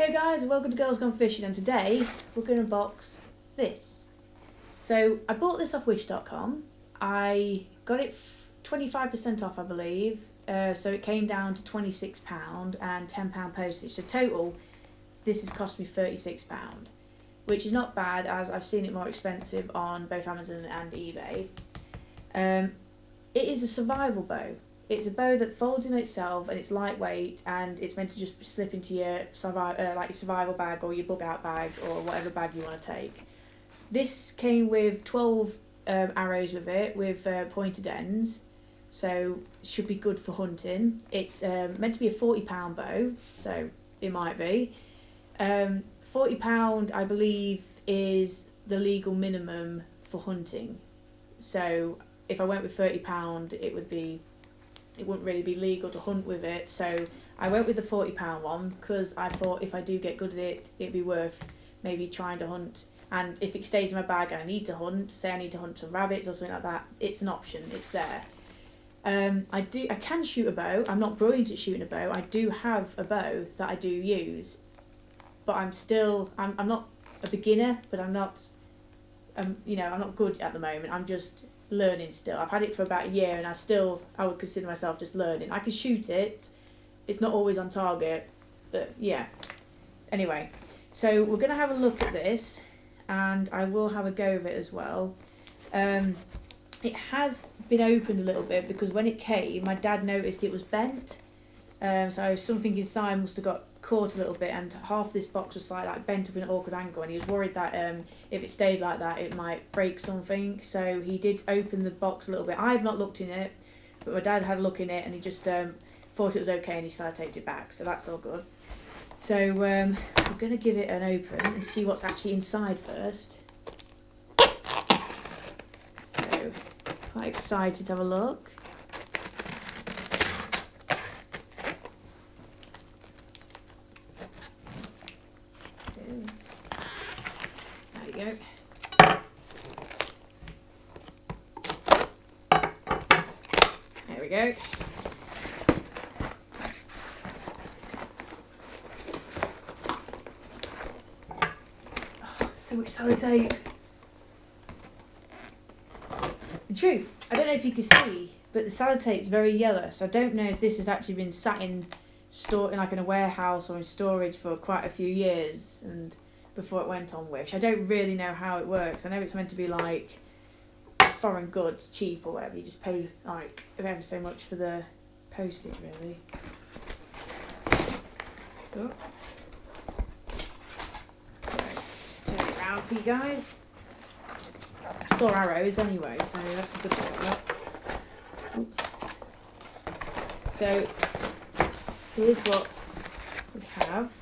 Hey guys, welcome to Girls Gone Fishing, and today we're going to unbox this. So I bought this off Wish.com. I got it 25% off, I believe, so it came down to £26 and £10 postage. So total, this has cost me £36, which is not bad as I've seen it more expensive on both Amazon and eBay. It is a survival bow. It's a bow that folds in itself and it's lightweight and it's meant to just slip into your survival bag or your bug out bag or whatever bag you want to take. This came with 12 arrows with it with pointed ends, so it should be good for hunting. It's meant to be a £40 bow, so it might be. £40 I believe is the legal minimum for hunting, so if I went with £30 it wouldn't really be legal to hunt with it, so I went with the £40 one because I thought if I do get good at it, it'd be worth maybe trying to hunt. And if it stays in my bag and I need to hunt, say I need to hunt some rabbits or something like that, it's an option, it's there. I can shoot a bow. I'm not brilliant at shooting a bow. I do have a bow that I do use, but I'm not a beginner, but I'm not I'm not good at the moment. I'm just learning still. I've had it for about a year and I would consider myself just learning. I can shoot it. It's not always on target, but yeah. Anyway, so we're going to have a look at this and I will have a go of it as well. It has been opened a little bit because when it came, my dad noticed it was bent. So something inside must have got caught a little bit and half this box was like bent up in an awkward angle, and he was worried that if it stayed like that it might break something, so he did open the box a little bit. I've not looked in it, but my dad had a look in it and he just thought it was okay and he sellotapped it back, so that's all good. So we're going to give it an open and see what's actually inside first. So quite excited to have a look. There we go. There we go. Oh, so much sellotape. The truth, I don't know if you can see, but the sellotape's very yellow, so I don't know if this has actually been sat in like in a warehouse or in storage for quite a few years and before it went on Wish. I don't really know how it works. I know it's meant to be like foreign goods, cheap or whatever. You just pay like ever so much for the postage, really. Oh. Right, just turn it around for you guys. I saw arrows anyway, so that's a good start. So here's what we have.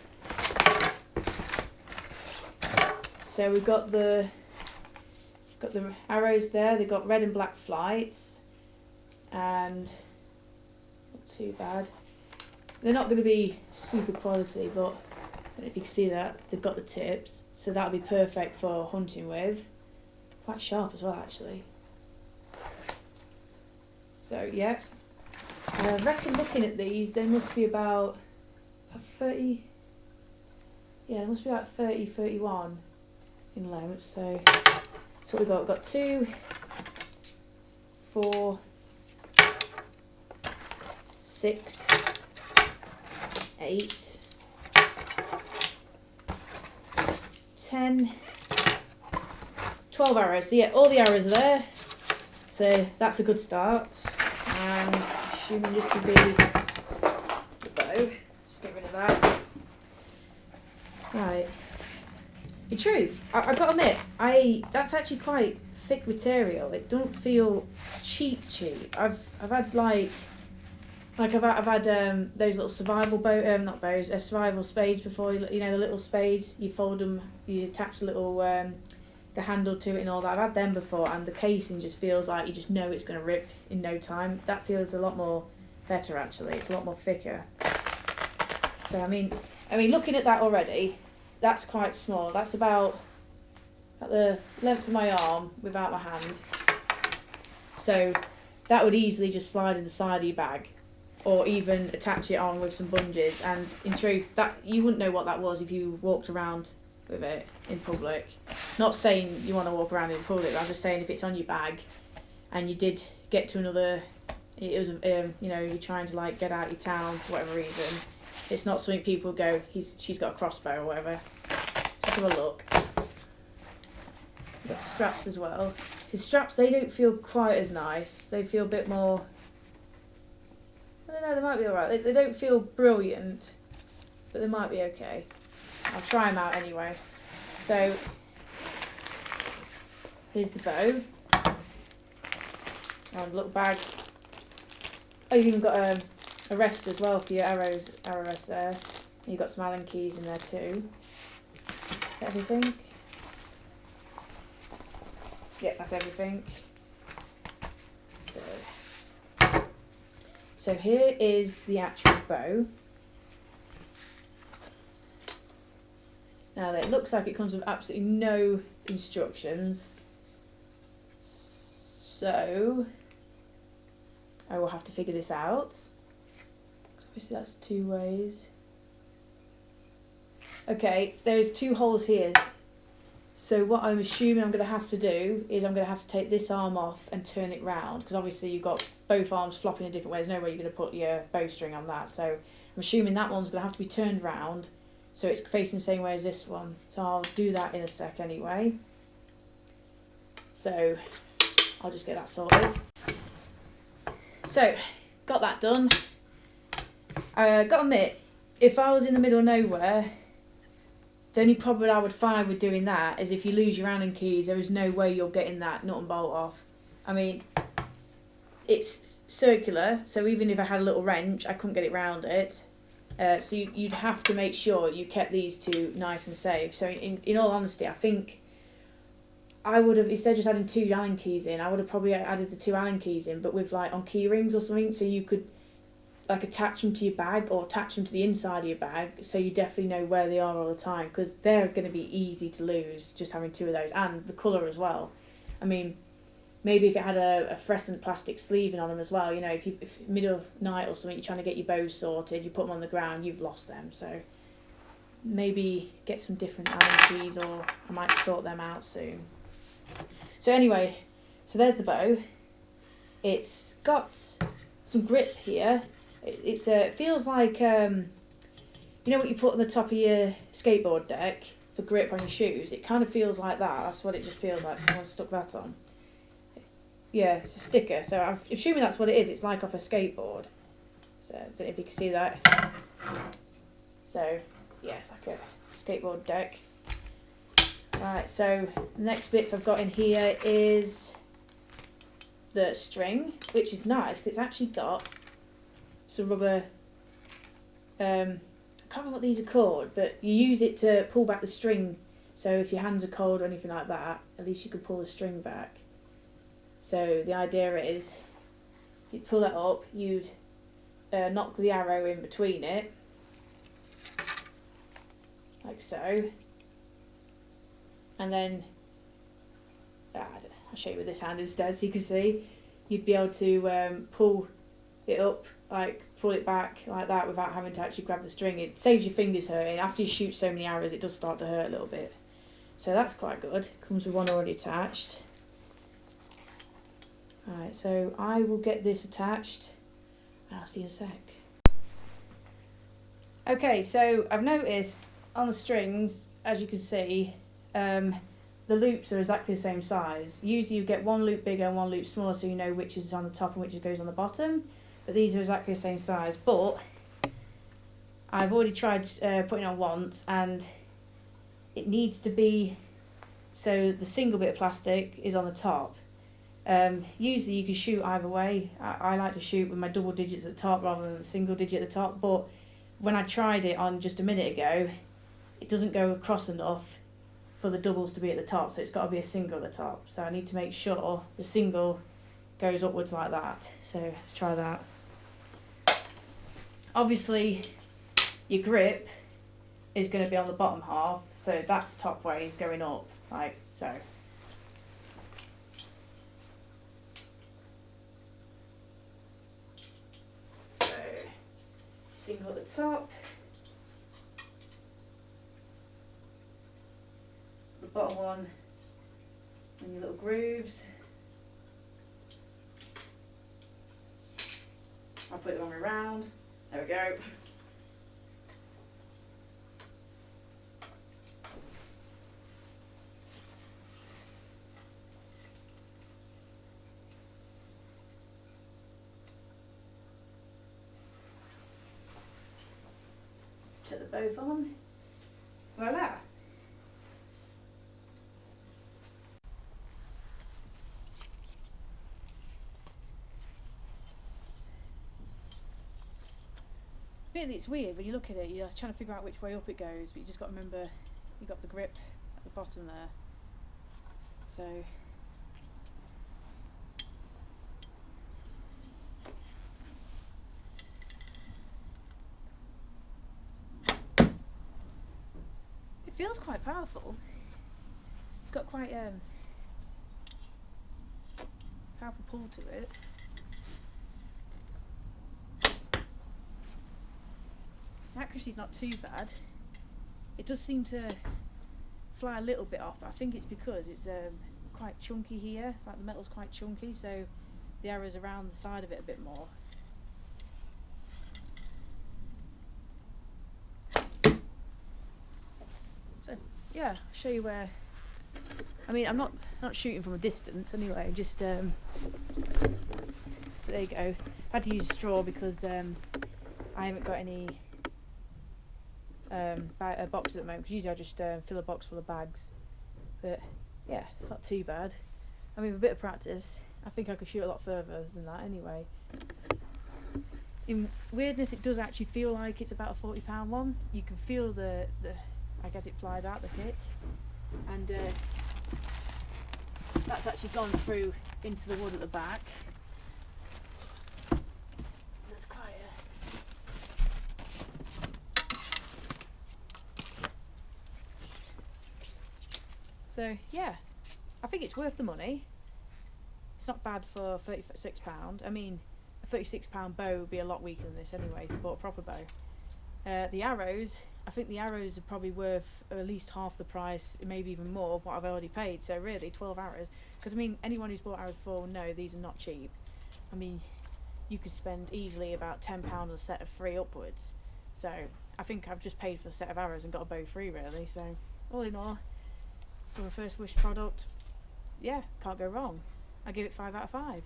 So we've got the arrows there. They've got red and black flights, and not too bad. They're not going to be super quality, but I don't know if you can see that they've got the tips, so that'll be perfect for hunting with. Quite sharp as well, actually. So yeah, I reckon looking at these, they must be about 30. Yeah, they must be about 30, 31. In length, so that's what we've got. We've got 2, 4, 6, 8, 10, 12 arrows. So yeah, all the arrows are there, so that's a good start. And assuming this will be the bow, let's get rid of that. Right. The truth, I've got to admit, that's actually quite thick material. It don't feel cheap. I've had I've had those little survival not bows, survival spades before. You know, the little spades, you fold them, you attach the little the handle to it and all that. I've had them before, and the casing just feels like you just know it's going to rip in no time. That feels a lot more better, actually. It's a lot more thicker. So I mean, looking at that already. That's quite small. That's about at the length of my arm without my hand. So that would easily just slide in the side of your bag or even attach it on with some bungees. And in truth, that you wouldn't know what that was if you walked around with it in public. Not saying you want to walk around in public, but I'm just saying if it's on your bag and you did get to another, it was you know, you're trying to like get out your town for whatever reason, it's not something people go, she's got a crossbow or whatever. Let's have a look. You've got straps as well. The straps, they don't feel quite as nice. They feel a bit more, I don't know, they might be alright. They don't feel brilliant, but they might be okay. I'll try them out anyway. So, here's the bow. And a little bag. Oh, you've even got a rest as well for your arrow rest there. And you've got some Allen keys in there too. Is that everything? Yeah, that's everything. So here is the actual bow. Now it looks like it comes with absolutely no instructions. So I will have to figure this out. Obviously that's 2 ways. Okay, there's 2 holes here. So what I'm assuming I'm going to have to do is I'm going to have to take this arm off and turn it round, because obviously you've got both arms flopping in different ways. There's no way you're going to put your bowstring on that. So I'm assuming that one's going to have to be turned round so it's facing the same way as this one. So I'll do that in a sec anyway. So I'll just get that sorted. So got that done. Got to admit, if I was in the middle of nowhere, the only problem I would find with doing that is if you lose your Allen keys, there is no way you're getting that nut and bolt off. I mean, it's circular, so even if I had a little wrench, I couldn't get it round it. So you'd have to make sure you kept these 2 nice and safe. So in all honesty, I think I would have, instead of just adding 2 Allen keys in, I would have probably added the 2 Allen keys in, but with like on key rings or something, so you could like attach them to your bag or attach them to the inside of your bag, so you definitely know where they are all the time, because they're going to be easy to lose just having 2 of those, and the colour as well. I mean, maybe if it had a fluorescent plastic sleeving on them as well, you know, if middle of night or something, you're trying to get your bows sorted, you put them on the ground, you've lost them. So maybe get some different Allen keys, or I might sort them out soon. So anyway, so there's the bow. It's got some grip here. It feels like, you know what you put on the top of your skateboard deck for grip on your shoes? It kind of feels like that. That's what it just feels like. Someone stuck that on. Yeah, it's a sticker. So I'm assuming that's what it is. It's like off a skateboard. So I don't know if you can see that. So yeah, it's like a skateboard deck. Right, so the next bits I've got in here is the string, which is nice because it's actually got some rubber, I can't remember what these are called, but you use it to pull back the string, so if your hands are cold or anything like that, at least you can pull the string back. So the idea is, you'd pull that up, you'd knock the arrow in between it, like so, and then, I don't know, I'll show you with this hand instead so you can see, you'd be able to pull it up, like pull it back like that without having to actually grab the string. It saves your fingers hurting. After you shoot so many arrows, it does start to hurt a little bit. So that's quite good. Comes with one already attached. Alright, so I will get this attached and I'll see you in a sec. Okay, so I've noticed on the strings, as you can see, the loops are exactly the same size. Usually you get one loop bigger and one loop smaller, so you know which is on the top and which goes on the bottom. But these are exactly the same size. But I've already tried putting it on once, and it needs to be so the single bit of plastic is on the top. Usually you can shoot either way. I like to shoot with my double digits at the top rather than the single digit at the top. But when I tried it on just a minute ago, it doesn't go across enough for the doubles to be at the top, so it's got to be a single at the top. So I need to make sure the single goes upwards like that. So let's try that. Obviously your grip is going to be on the bottom half, so that's top ways going up, like so. So single at the top, the bottom one and your little grooves. I'll put it the wrong way around. There we go. Put the both on. Voila! Really, it's weird when you look at it, you're trying to figure out which way up it goes, but you just got to remember you've got the grip at the bottom there. So it feels quite powerful. It's got quite powerful pull to it. Accuracy's not too bad. It does seem to fly a little bit off, but I think it's because it's quite chunky here, like the metal's quite chunky, so the arrow's around the side of it a bit more. So yeah, I'll show you where. I mean, I'm not shooting from a distance anyway, just there you go. I had to use a straw because I haven't got any boxes at the moment, because usually I just fill a box full of bags, but yeah, it's not too bad. I mean, with a bit of practice I think I could shoot a lot further than that anyway. In weirdness, it does actually feel like it's about a £40 one. You can feel the I guess it flies out the kit, and that's actually gone through into the wood at the back. That's quite so yeah, I think it's worth the money. It's not bad for £36. I mean, a £36 bow would be a lot weaker than this anyway if you bought a proper bow. The arrows, I think the arrows are probably worth at least half the price, maybe even more of what I've already paid. So really, 12 arrows. Because I mean, anyone who's bought arrows before will know these are not cheap. I mean, you could spend easily about £10 on a set of 3 upwards. So I think I've just paid for a set of arrows and got a bow free really. So all in all, for a First Wish product, yeah, can't go wrong. I give it 5 out of 5.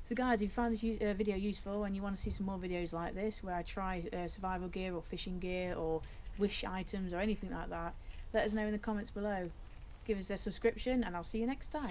So guys, if you find this video useful and you want to see some more videos like this where I try survival gear or fishing gear or wish items or anything like that, let us know in the comments below. Give us a subscription and I'll see you next time.